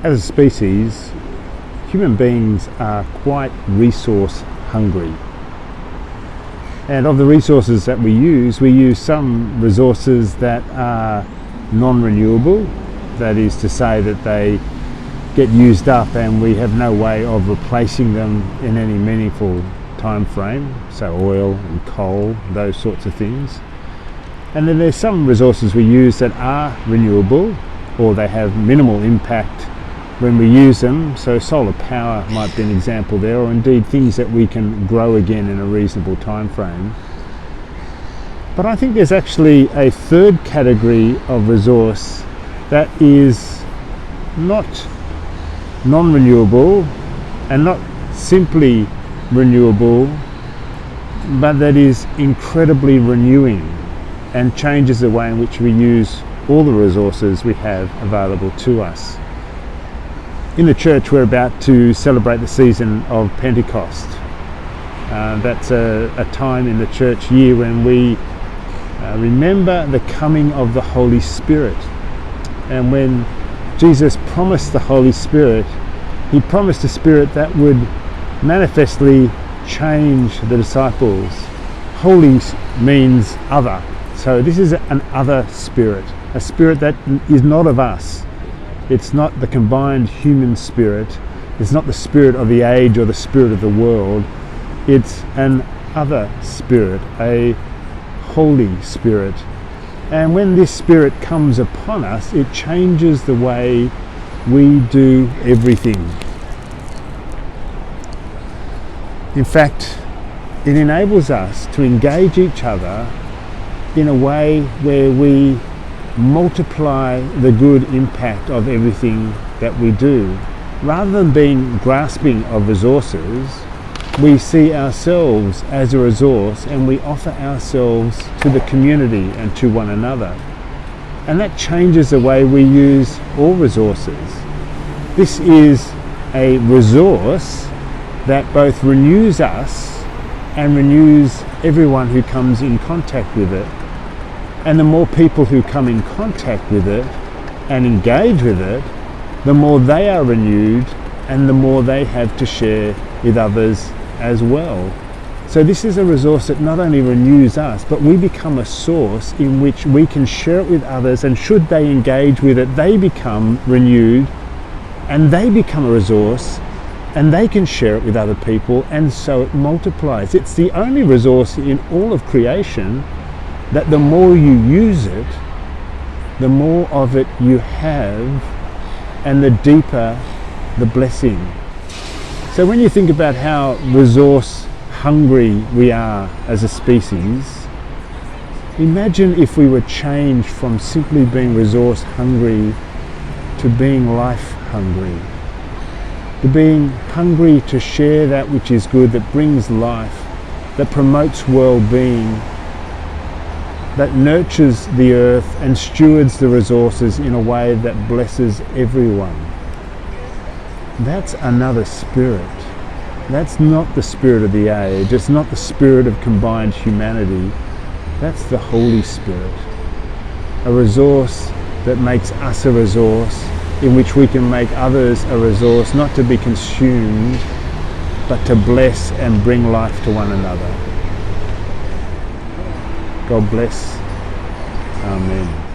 As a species, human beings are quite resource hungry. And of the resources that we use some resources that are non-renewable. That is to say that they get used up and we have no way of replacing them in any meaningful time frame. So oil and coal, those sorts of things. And then there's some resources we use that are renewable, or they have minimal impact when we use them. So solar power might be an example there, or indeed things that we can grow again in a reasonable time frame. But I think there's actually a third category of resource that is not non-renewable and not simply renewable, but that is incredibly renewing and changes the way in which we use all the resources we have available to us. In the church, we're about to celebrate the season of Pentecost. That's a time in the church year when we remember the coming of the Holy Spirit. And when Jesus promised the Holy Spirit, he promised a spirit that would manifestly change the disciples. Holy means other. So this is an other spirit, a spirit that is not of us. It's not the combined human spirit. It's not the spirit of the age or the spirit of the world. It's an other spirit, a Holy Spirit. And when this spirit comes upon us, it changes the way we do everything. In fact, it enables us to engage each other in a way where we multiply the good impact of everything that we do. Rather than being grasping of resources, we see ourselves as a resource and we offer ourselves to the community and to one another. And that changes the way we use all resources. This is a resource that both renews us and renews everyone who comes in contact with it. And the more people who come in contact with it and engage with it, the more they are renewed and the more they have to share with others as well. So this is a resource that not only renews us, but we become a source in which we can share it with others, and should they engage with it, they become renewed and they become a resource and they can share it with other people, and so it multiplies. It's the only resource in all of creation that the more you use it, the more of it you have, and the deeper the blessing. So when you think about how resource hungry we are as a species, imagine if we were changed from simply being resource hungry to being life hungry, to being hungry to share that which is good, that brings life, that promotes well-being, that nurtures the earth and stewards the resources in a way that blesses everyone. That's another spirit. That's not the spirit of the age. It's not the spirit of combined humanity. That's the Holy Spirit. A resource that makes us a resource, in which we can make others a resource, not to be consumed, but to bless and bring life to one another. God bless. Amen.